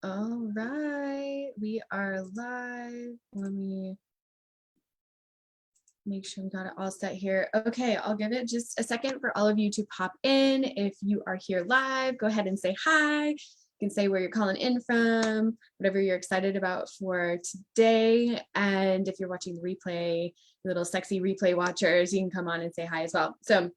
All right, we are live. Let me make sure we got it all set here. Okay, I'll give it just a second for all of you to pop in. If you are here live, go ahead and say hi. You can say where you're calling in from, whatever you're excited about for today. And if you're watching the replay, little sexy replay watchers, you can come on and say hi as well. So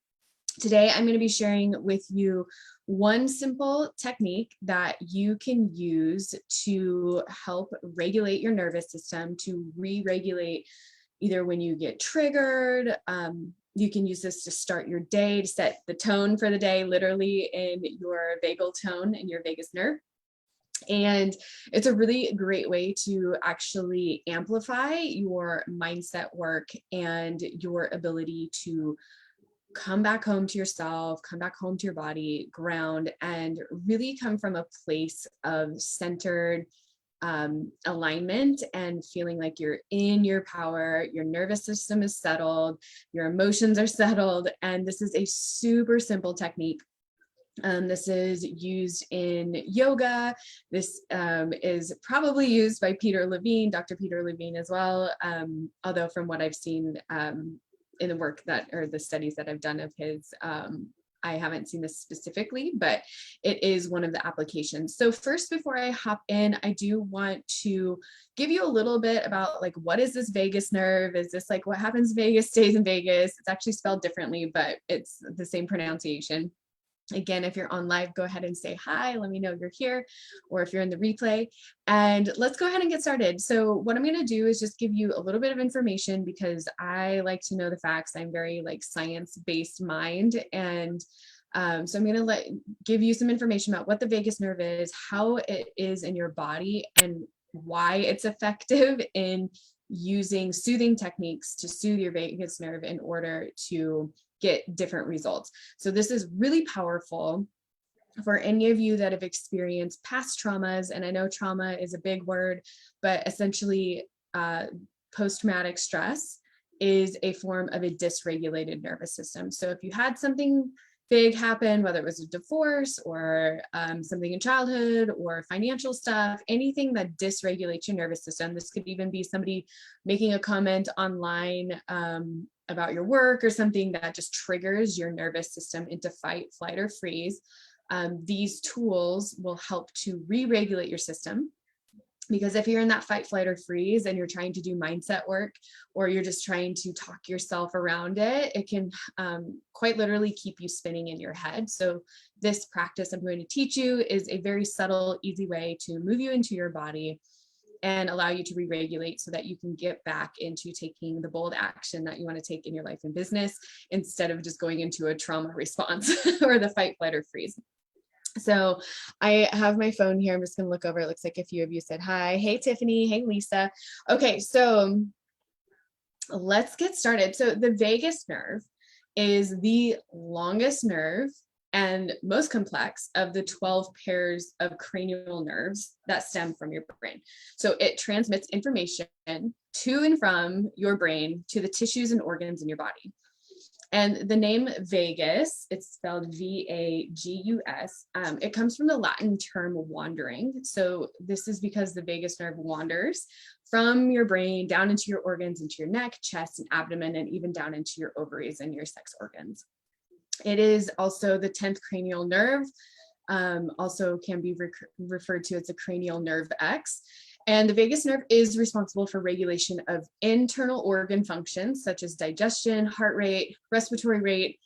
today I'm going to be sharing with you one simple technique that you can use to help regulate your nervous system, to re-regulate either when you get triggered. You can use this to start your day, to set the tone for the day, literally in your vagal tone and your vagus nerve. And it's a really great way to actually amplify your mindset work and your ability to come back home to yourself, come back home to your body, ground, and really come from a place of centered alignment and feeling like you're in your power, your nervous system is settled, your emotions are settled. And this is a super simple technique. This is used in yoga. This is probably used by Peter Levine, Dr. Peter Levine as well. Although from what I've seen in the work that, or the studies that I've done of his, I haven't seen this specifically, but it is one of the applications. So first, before I hop in, I do want to give you a little bit about like, what is this vagus nerve? Is this like what happens in Vegas stays in Vegas? It's actually spelled differently, but it's the same pronunciation. Again, if you're on live, go ahead and say hi. Let me know you're here, or if you're in the replay. And let's go ahead and get started. So what I'm going to do is just give you a little bit of information because I like to know the facts. I'm very like science-based mind. And so I'm going to give you some information about what the vagus nerve is, how it is in your body, and why it's effective in using soothing techniques to soothe your vagus nerve in order to get different results. So this is really powerful for any of you that have experienced past traumas. And I know trauma is a big word, but essentially post-traumatic stress is a form of a dysregulated nervous system. So if you had something big happen, whether it was a divorce or something in childhood or financial stuff, anything that dysregulates your nervous system. This could even be somebody making a comment online about your work or something that just triggers your nervous system into fight, flight, or freeze. These tools will help to re-regulate your system. Because if you're in that fight, flight, or freeze and you're trying to do mindset work, or you're just trying to talk yourself around it, it can quite literally keep you spinning in your head. So this practice I'm going to teach you is a very subtle, easy way to move you into your body and allow you to re-regulate so that you can get back into taking the bold action that you want to take in your life and business instead of just going into a trauma response or the fight, flight, or freeze. So I have my phone here. I'm just going to look over. It looks like a few of you said hi. Hey, Tiffany. Hey, Lisa. Okay, so let's get started. So the vagus nerve is the longest nerve and most complex of the 12 pairs of cranial nerves that stem from your brain. So it transmits information to and from your brain to the tissues and organs in your body. And the name vagus, it's spelled V-A-G-U-S, it comes from the Latin term wandering. So this is because the vagus nerve wanders from your brain down into your organs, into your neck, chest, and abdomen, and even down into your ovaries and your sex organs. It is also the 10th cranial nerve, also can be referred to as a cranial nerve X. And the vagus nerve is responsible for regulation of internal organ functions such as digestion, heart rate, respiratory rate,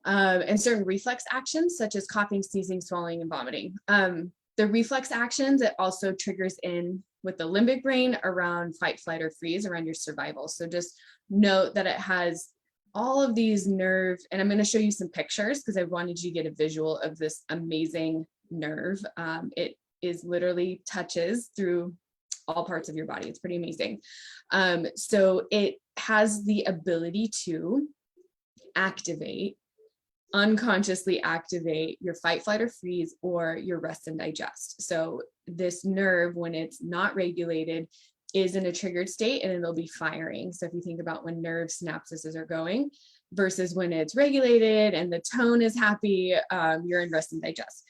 and certain reflex actions such as coughing, sneezing, swallowing, and vomiting. The reflex actions, it also triggers in with the limbic brain around fight, flight, or freeze, around your survival. So just note that it has all of these nerves, and I'm going to show you some pictures because I wanted you to get a visual of this amazing nerve. It is literally touches through all parts of your body. It's pretty amazing. So it has the ability to activate unconsciously activate your fight, flight, or freeze, or your rest and digest. So this nerve, when it's not regulated, is in a triggered state and it'll be firing. So if you think about when nerve synapses are going versus when it's regulated and the tone is happy, you're in rest and digest.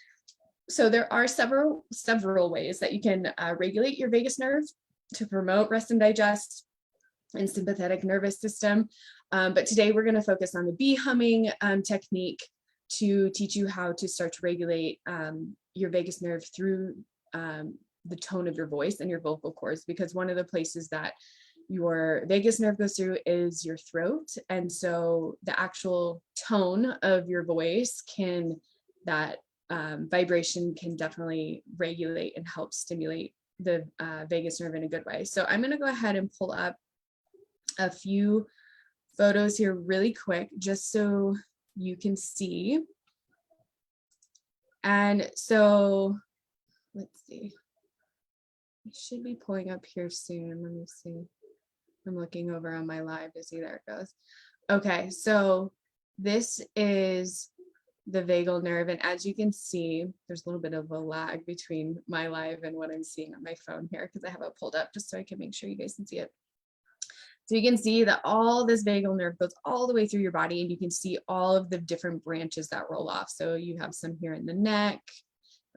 So there are several ways that you can regulate your vagus nerve to promote rest and digest and sympathetic nervous system. But today we're going to focus on the bee humming technique to teach you how to start to regulate your vagus nerve through the tone of your voice and your vocal cords, because one of the places that your vagus nerve goes through is your throat. And so the actual tone of your voice that vibration can definitely regulate and help stimulate the vagus nerve in a good way. So I'm going to go ahead and pull up a few photos here really quick, just so you can see. And so let's see. I should be pulling up here soon. Let me see. I'm looking over on my live to see, there it goes. Okay, so this is the vagal nerve. And as you can see, there's a little bit of a lag between my live and what I'm seeing on my phone here, because I have it pulled up just so I can make sure you guys can see it. So you can see that all this vagal nerve goes all the way through your body, and you can see all of the different branches that roll off. So you have some here in the neck,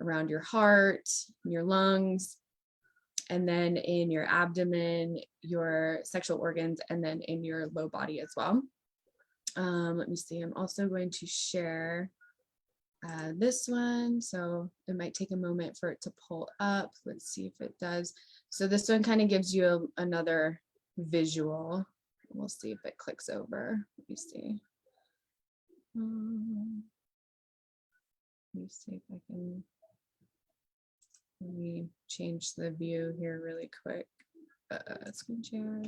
around your heart, your lungs, and then in your abdomen, your sexual organs, and then in your low body as well. Let me see, I'm also going to share this one. So it might take a moment for it to pull up. Let's see if it does. So this one kind of gives you another visual. We'll see if it clicks over. Let me see. Let me see if I can. Let me change the view here really quick. Screen share.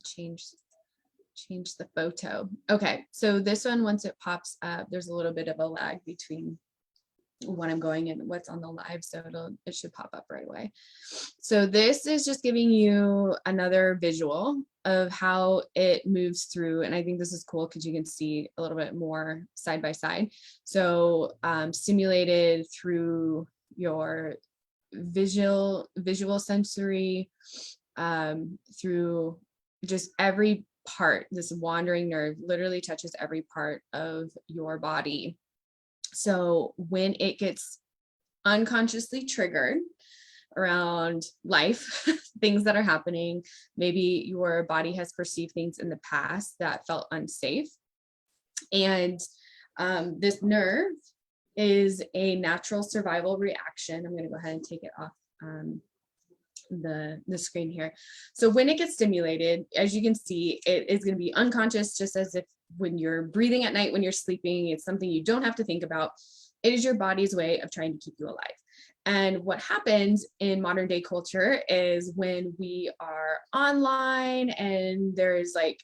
Change the photo. Okay, so this one, once it pops up, there's a little bit of a lag between when I'm going and what's on the live, so it should pop up right away. So this is just giving you another visual of how it moves through, and I think this is cool because you can see a little bit more side by side. So stimulated through your visual sensory, through just every part. This wandering nerve literally touches every part of your body. So when it gets unconsciously triggered around life, things that are happening, maybe your body has perceived things in the past that felt unsafe. And this nerve is a natural survival reaction. I'm going to go ahead and take it off the screen here. So when it gets stimulated, as you can see, it is going to be unconscious, just as if when you're breathing at night, when you're sleeping, it's something you don't have to think about. It is your body's way of trying to keep you alive. And what happens in modern day culture is when we are online and there's like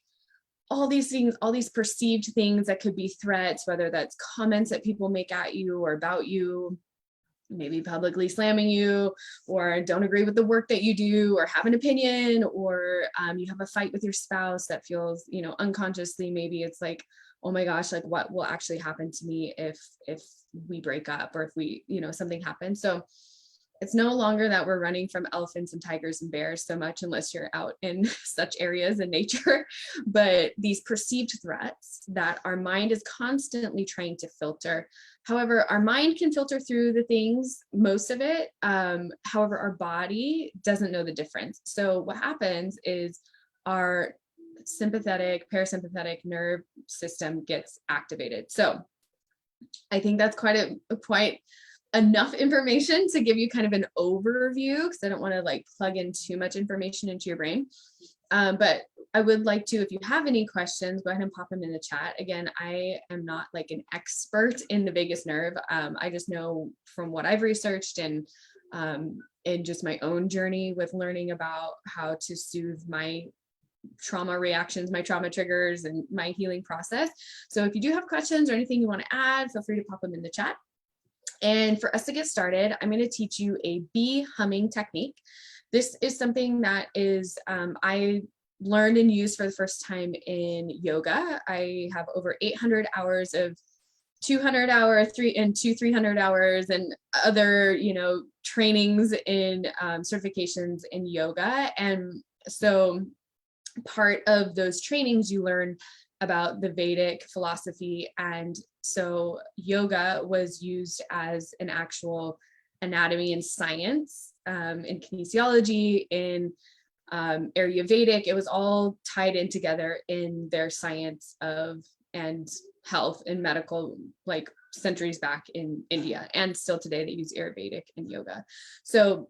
all these things, all these perceived things that could be threats, whether that's comments that people make at you or about you, maybe publicly slamming you, or don't agree with the work that you do, or have an opinion, or you have a fight with your spouse that feels, unconsciously, maybe it's like, oh my gosh, like what will actually happen to me if we break up, or if we, something happens. So it's no longer that we're running from elephants and tigers and bears so much, unless you're out in such areas in nature, but these perceived threats that our mind is constantly trying to filter. However, our mind can filter through the things, most of it. However, our body doesn't know the difference. So what happens is our sympathetic, parasympathetic nerve system gets activated. So I think that's quite enough information to give you kind of an overview, because I don't want to like plug in too much information into your brain. But I would like to, if you have any questions, go ahead and pop them in the chat. Again, I am not like an expert in the vagus nerve. I just know from what I've researched and just my own journey with learning about how to soothe my trauma reactions, my trauma triggers, and my healing process. So if you do have questions or anything you want to add, feel free to pop them in the chat. And for us to get started, I'm going to teach you a bee humming technique. This is something that is, I learned and used for the first time in yoga. I have over 800 hours of 200-hour, 300 hours, and other, trainings in certifications in yoga. And so part of those trainings, you learn about the Vedic philosophy. And so yoga was used as an actual anatomy and science, in kinesiology, in Ayurvedic. It was all tied in together in their science of and health and medical, like centuries back in India, and still today they use Ayurvedic in yoga. So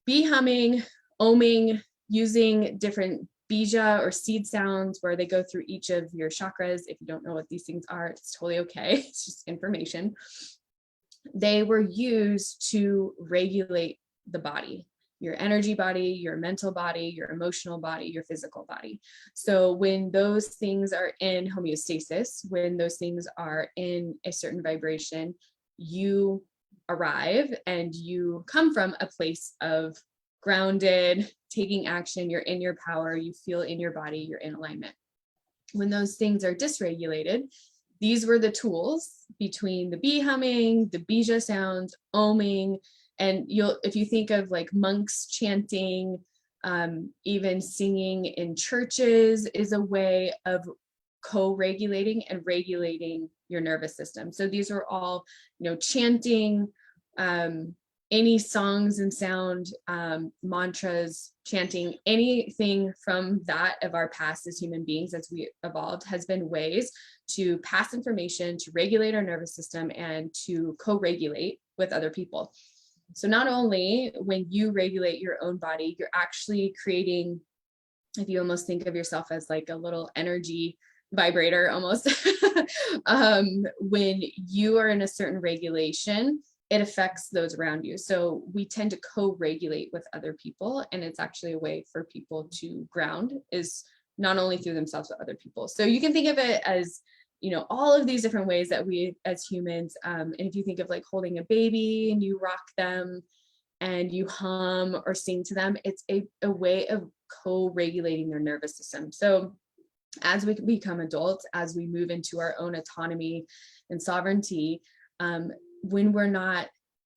bee humming, oming, using different bija or seed sounds where they go through each of your chakras. If you don't know what these things are, it's totally okay. It's just information. They were used to regulate the body, your energy body, your mental body, your emotional body, your physical body. So when those things are in homeostasis, when those things are in a certain vibration, you arrive and you come from a place of grounded, taking action, you're in your power, you feel in your body, you're in alignment. When those things are dysregulated, these were the tools between the bee humming, the bija sounds, oming, and if you think of like monks chanting, even singing in churches is a way of co-regulating and regulating your nervous system. So these are all, chanting, any songs and sound, mantras, chanting, anything from that of our past as human beings as we evolved has been ways to pass information, to regulate our nervous system, and to co-regulate with other people. So not only when you regulate your own body, you're actually creating, if you almost think of yourself as like a little energy vibrator almost, when you are in a certain regulation, it affects those around you. So we tend to co-regulate with other people, and it's actually a way for people to ground, is not only through themselves but other people. So you can think of it as, all of these different ways that we as humans, and if you think of like holding a baby and you rock them and you hum or sing to them, it's a way of co-regulating their nervous system. So as we become adults, as we move into our own autonomy and sovereignty, when we're not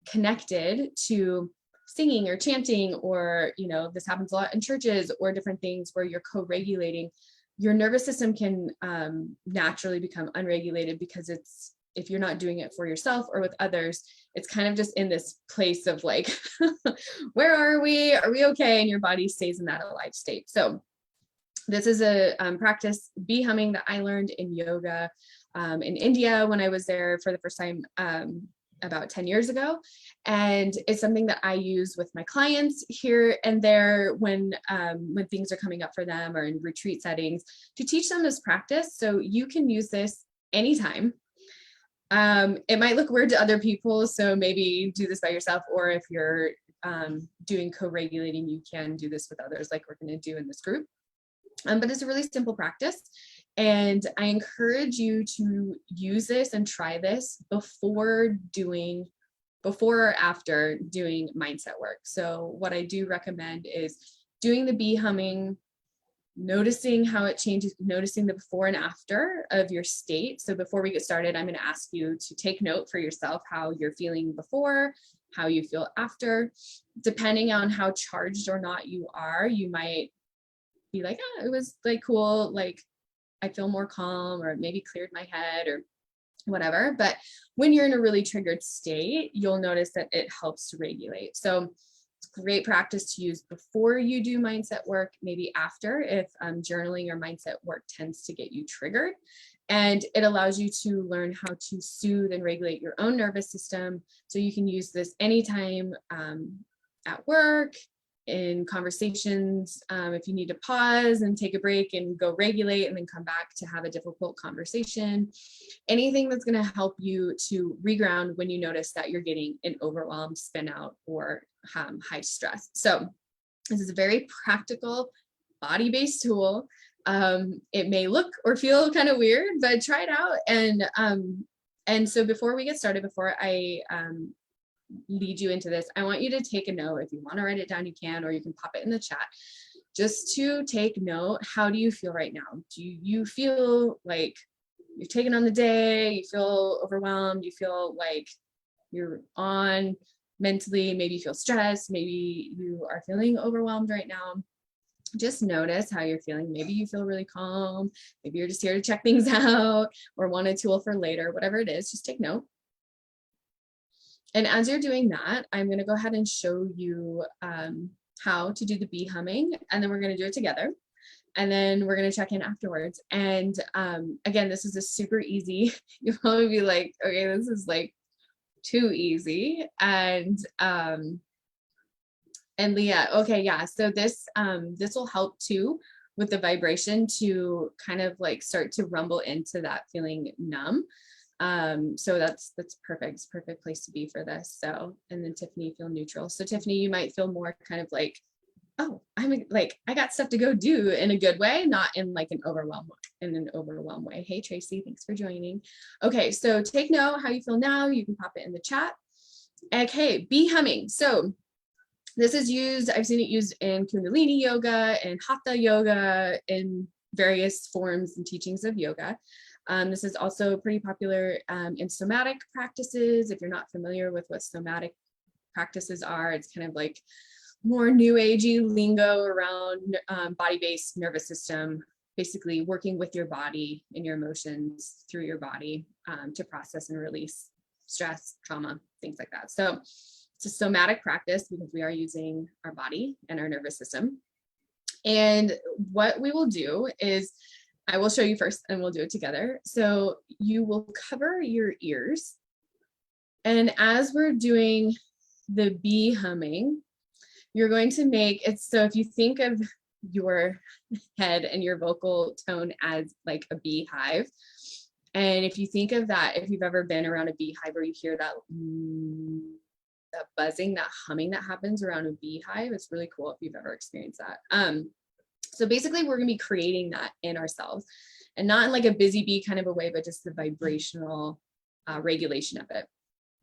connected to singing or chanting, or, this happens a lot in churches or different things where you're co-regulating, your nervous system can naturally become unregulated, because if you're not doing it for yourself or with others, it's kind of just in this place of like, where are we? Are we okay? And your body stays in that alive state. So this is a practice, bee humming, that I learned in yoga in India when I was there for the first time about 10 years ago. And it's something that I use with my clients here and there when things are coming up for them, or in retreat settings, to teach them this practice. So you can use this anytime. It might look weird to other people, so maybe do this by yourself, or if you're doing co-regulating, you can do this with others like we're going to do in this group. But it's a really simple practice, and I encourage you to use this and try this before or after doing mindset work. So what I do recommend is doing the bee humming, noticing how it changes, noticing the before and after of your state. So before we get started, I'm going to ask you to take note for yourself how you're feeling before, how you feel after. Depending on how charged or not you are, you might be like, it was like cool, like I feel more calm, or maybe cleared my head, or whatever. But when you're in a really triggered state, you'll notice that it helps to regulate. So it's great practice to use before you do mindset work, maybe after, if journaling or mindset work tends to get you triggered. And it allows you to learn how to soothe and regulate your own nervous system. So you can use this anytime at work, in conversations, if you need to pause and take a break and go regulate and then come back to have a difficult conversation, anything that's going to help you to reground when you notice that you're getting an overwhelm, spin out, or high stress. So this is a very practical body-based tool. It may look or feel kind of weird, but try it out. And so before we get started, before I lead you into this, I want you to take a note. If you want to write it down, you can, or you can pop it in the chat, just to take note. How do you feel right now? Do you feel like you've taken on the day, you feel overwhelmed, you feel like you're on mentally, maybe you feel stressed, maybe you are feeling overwhelmed right now. Just notice how you're feeling. Maybe you feel really calm, maybe you're just here to check things out or want a tool for later, whatever it is, just take note. And as you're doing that, I'm going to go ahead and show you how to do the bee humming, and then we're going to do it together. And then we're going to check in afterwards. And again, this is a super easy. You'll probably be like, okay, this is like too easy. And Leah, okay, yeah. So this will help too with the vibration to kind of like start to rumble into that feeling numb. So that's perfect. It's a perfect place to be for this. So, and then Tiffany, feel neutral. So Tiffany, you might feel more kind of like, oh, I'm like, I got stuff to go do in a good way, not in like an overwhelmed way. Hey, Tracy, thanks for joining. Okay, so take note how you feel now. You can pop it in the chat. Okay, bee humming. So this is used, I've seen it used in Kundalini yoga and Hatha yoga, in various forms and teachings of yoga. This is also pretty popular in somatic practices. If you're not familiar with what somatic practices are, it's kind of like more new agey lingo around body-based nervous system, basically working with your body and your emotions through your body to process and release stress, trauma, things like that. So it's a somatic practice because we are using our body and our nervous system. And what we will do is, I will show you first and we'll do it together. So you will cover your ears. And as we're doing the bee humming, you're going to make it so if you think of your head and your vocal tone as like a beehive, and if you think of that, if you've ever been around a beehive where you hear that that buzzing, that humming that happens around a beehive, it's really cool if you've ever experienced that. So basically we're going to be creating that in ourselves, and not in like a busy bee kind of a way, but just the vibrational regulation of it.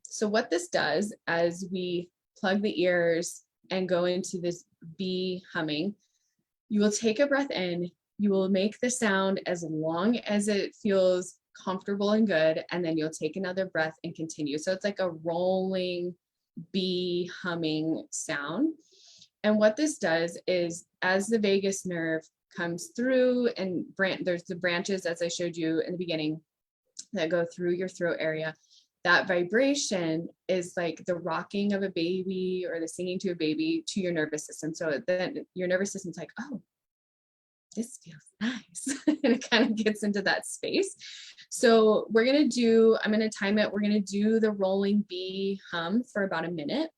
So what this does, as we plug the ears and go into this bee humming, you will take a breath in, you will make the sound as long as it feels comfortable and good, and then you'll take another breath and continue. So it's like a rolling bee humming sound. And what this does is, as the vagus nerve comes through and there's the branches, as I showed you in the beginning, that go through your throat area, that vibration is like the rocking of a baby or the singing to a baby to your nervous system. So then your nervous system's like, oh, this feels nice. And it kind of gets into that space. So I'm going to time it. We're going to do the rolling bee hum for about a minute.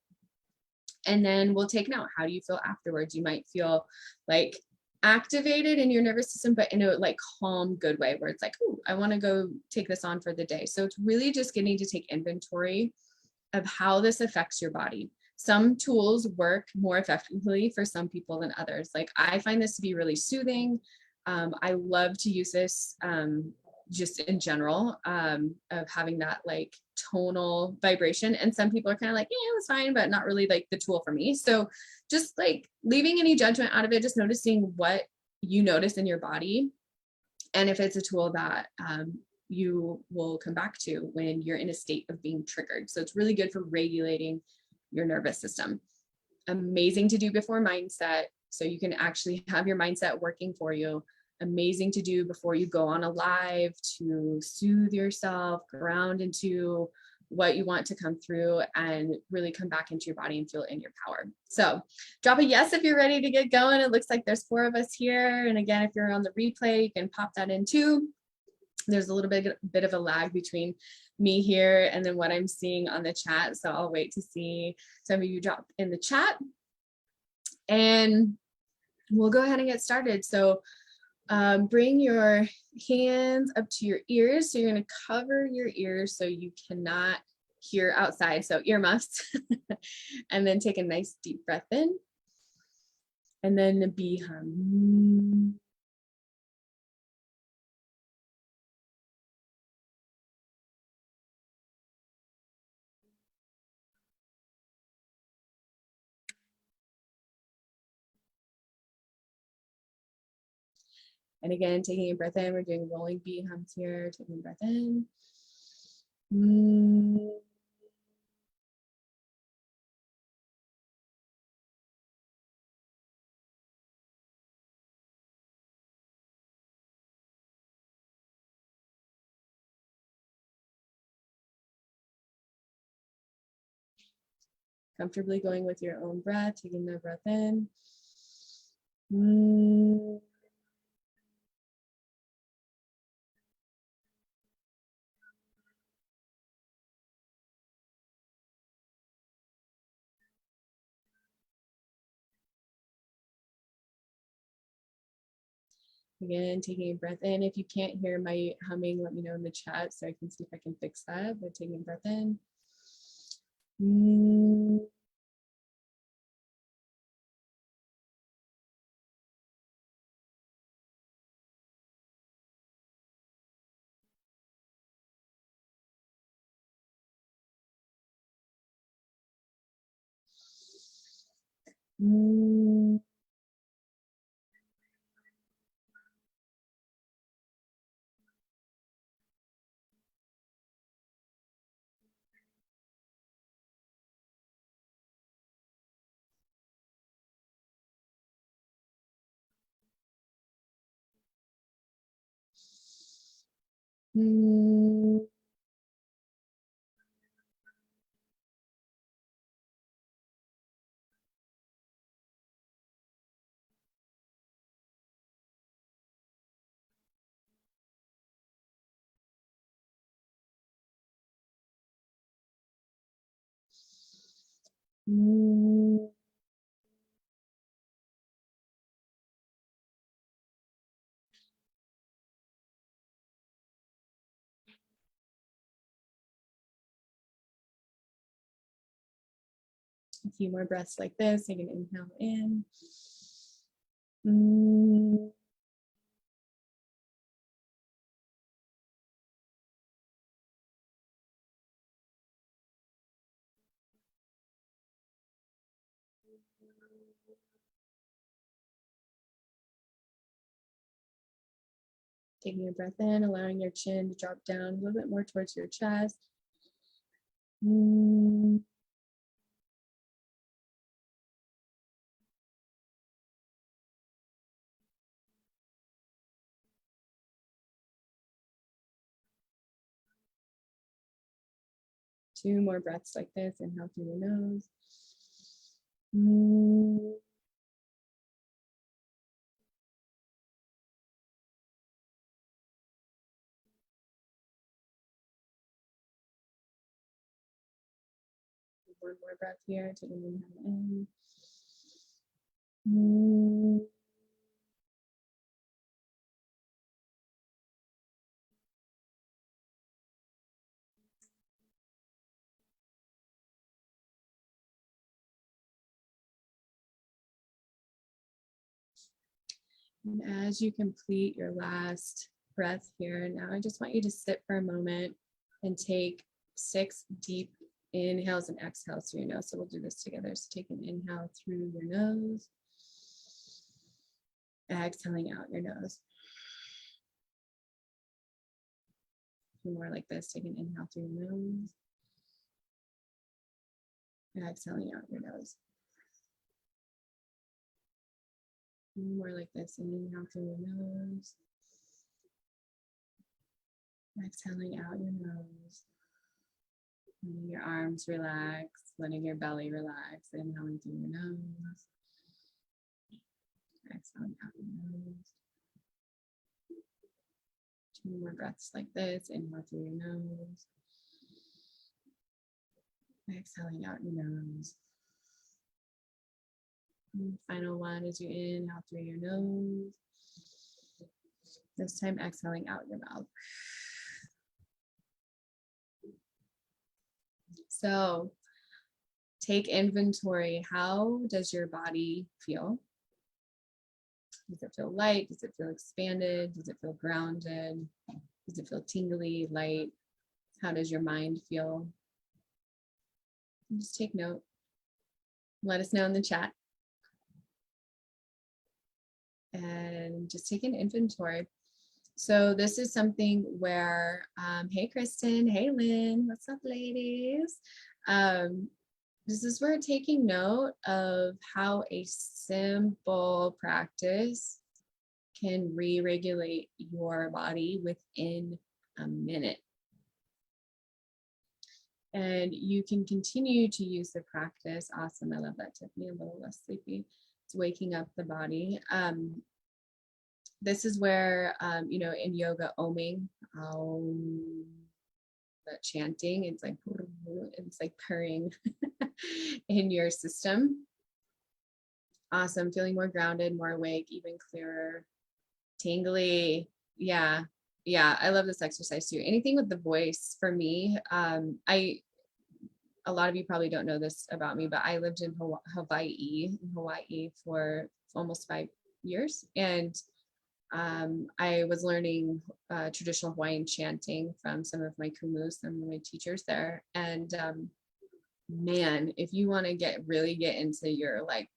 And then we'll take note. How do you feel afterwards? You might feel like activated in your nervous system, but in a like calm, good way, where it's like, oh, I want to go take this on for the day. So it's really just getting to take inventory of how this affects your body. Some tools work more effectively for some people than others. Like I find this to be really soothing. I love to use this just in general, of having that like tonal vibration. And some people are kind of like, yeah, it's fine, but not really like the tool for me. So just like leaving any judgment out of it, just noticing what you notice in your body. And if it's a tool that you will come back to when you're in a state of being triggered. So it's really good for regulating your nervous system. Amazing to do before mindset. So you can actually have your mindset working for you. Amazing to do before you go on a live to soothe yourself, ground into what you want to come through, and really come back into your body and feel in your power. So drop a yes if you're ready to get going. It looks like there's 4 of us here. And again, if you're on the replay, you can pop that in too. There's a little bit of a lag between me here and then what I'm seeing on the chat. So I'll wait to see some of you drop in the chat, and we'll go ahead and get started. So bring your hands up to your ears. So you're going to cover your ears so you cannot hear outside. So earmuffs. And then take a nice deep breath in. And then the bee hum. And again, taking a breath in, we're doing rolling B hums here, taking a breath in. Comfortably going with your own breath, taking the breath in. Again, taking a breath in. If you can't hear my humming, let me know in the chat so I can see if I can fix that. But taking a breath in. A few more breaths like this. Take an inhale in. 'Taking a breath in, allowing your chin to drop down a little bit more towards your chest. 2 more breaths like this. Inhale through your nose. One more breath here. Take an inhale in. And as you complete your last breath here, now I just want you to sit for a moment and take 6 deep inhales and exhales through your nose. So we'll do this together. So take an inhale through your nose, exhaling out your nose. 2 more like this. Take an inhale through your nose, exhaling out your nose. 2 more like this. And inhale through your nose, exhaling out your nose. Letting your arms relax, letting your belly relax. Inhaling through your nose, exhaling out your nose. 2 more breaths like this. Inhale through your nose, exhaling out your nose. And final one as you inhale through your nose. This time exhaling out your mouth. So take inventory. How does your body feel? Does it feel light? Does it feel expanded? Does it feel grounded? Does it feel tingly, light? How does your mind feel? Just take note. Let us know in the chat. and just take an inventory. So this is something where, hey, Kristen, hey, Lynn, what's up, ladies? This is where taking note of how a simple practice can re-regulate your body within a minute. And you can continue to use the practice. Awesome, I love that, Tiffany, a little less sleepy. It's waking up the body. This is where, in yoga, oming, that chanting, it's like purring in your system. Awesome, feeling more grounded, more awake, even clearer, tingly. Yeah, I love this exercise too. Anything with the voice for me, a lot of you probably don't know this about me, but I lived in Hawaii for almost 5 years. And I was learning traditional Hawaiian chanting from some of my kumus, some of my teachers there. And man, if you want to really get into your like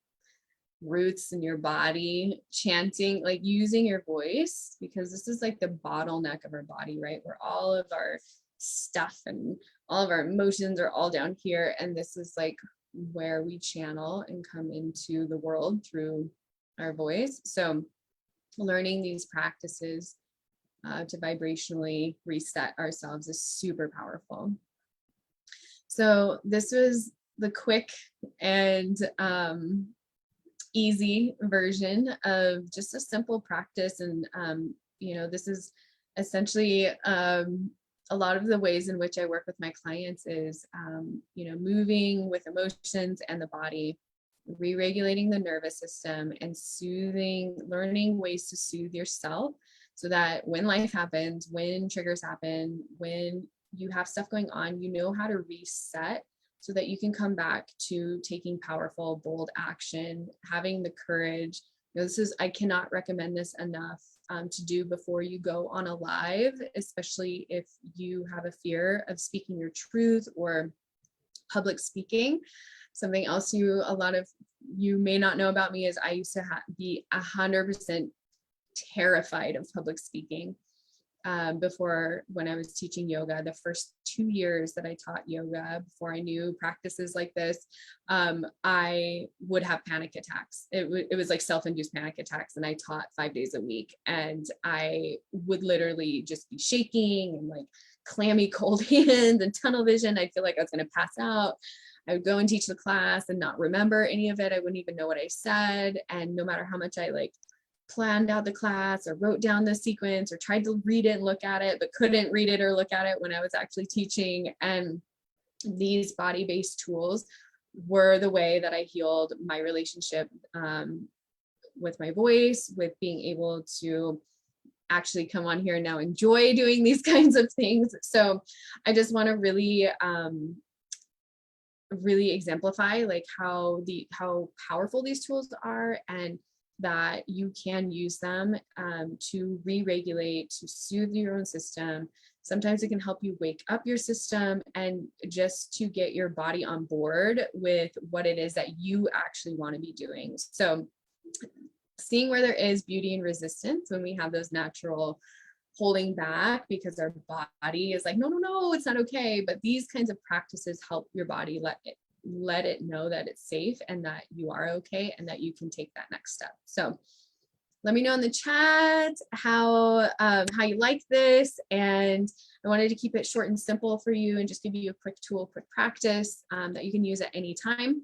roots in your body, chanting, like using your voice, because this is like the bottleneck of our body, right? Where all of our stuff and all of our emotions are all down here. And this is like where we channel and come into the world through our voice. So learning these practices to vibrationally reset ourselves is super powerful. So this was the quick and easy version of just a simple practice. And, this is essentially a lot of the ways in which I work with my clients is, moving with emotions and the body, re-regulating the nervous system, and learning ways to soothe yourself so that when life happens, when triggers happen, when you have stuff going on, you know how to reset so that you can come back to taking powerful, bold action, having the courage. I cannot recommend this enough to do before you go on a live, especially if you have a fear of speaking your truth or public speaking. Something else a lot of you may not know about me is I used to be 100% terrified of public speaking. Before, when I was teaching yoga, the first 2 years that I taught yoga, before I knew practices like this, I would have panic attacks. It was like self-induced panic attacks, and I taught 5 days a week, and I would literally just be shaking and like clammy cold hands and tunnel vision. I feel like I was going to pass out. I would go and teach the class and not remember any of it. I wouldn't even know what I said. And no matter how much I like planned out the class or wrote down the sequence or tried to read it and look at it, but couldn't read it or look at it when I was actually teaching. And these body-based tools were the way that I healed my relationship with my voice, with being able to actually come on here and now enjoy doing these kinds of things. So I just want to really exemplify like how powerful these tools are, and that you can use them to re-regulate, to soothe your own system. Sometimes it can help you wake up your system and just to get your body on board with what it is that you actually want to be doing. So seeing where there is beauty and resistance when we have those natural holding back because our body is like, no, it's not okay. But these kinds of practices help your body let it know that it's safe and that you are okay and that you can take that next step. So let me know in the chat how you like this. And I wanted to keep it short and simple for you and just give you a quick tool, quick practice that you can use at any time.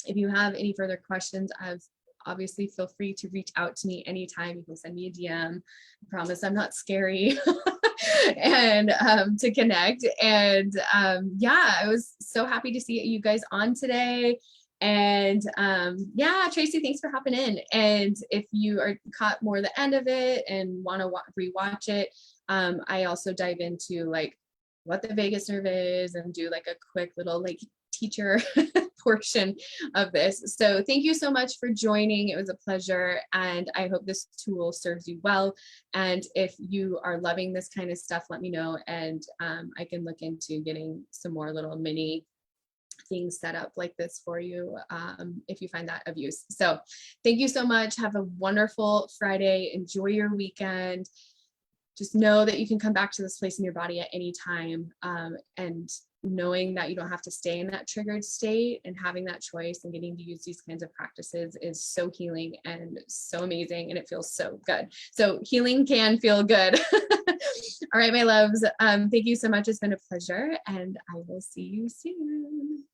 If you have any further questions, obviously feel free to reach out to me anytime. You can send me a DM. I promise I'm not scary. And to connect. And I was so happy to see you guys on today. And Tracy, thanks for hopping in. And if you are caught more the end of it and want to rewatch it, I also dive into like what the vagus nerve is and do like a quick little like teacher portion of this. So thank you so much for joining. It was a pleasure, and I hope this tool serves you well. And if you are loving this kind of stuff, let me know, and I can look into getting some more little mini things set up like this for you if you find that of use. So thank you so much. Have a wonderful Friday. Enjoy your weekend. Just know that you can come back to this place in your body at any time, and knowing that you don't have to stay in that triggered state, and having that choice and getting to use these kinds of practices is so healing and so amazing, and it feels so good. So healing can feel good. All right, my loves. Thank you so much. It's been a pleasure, and I will see you soon.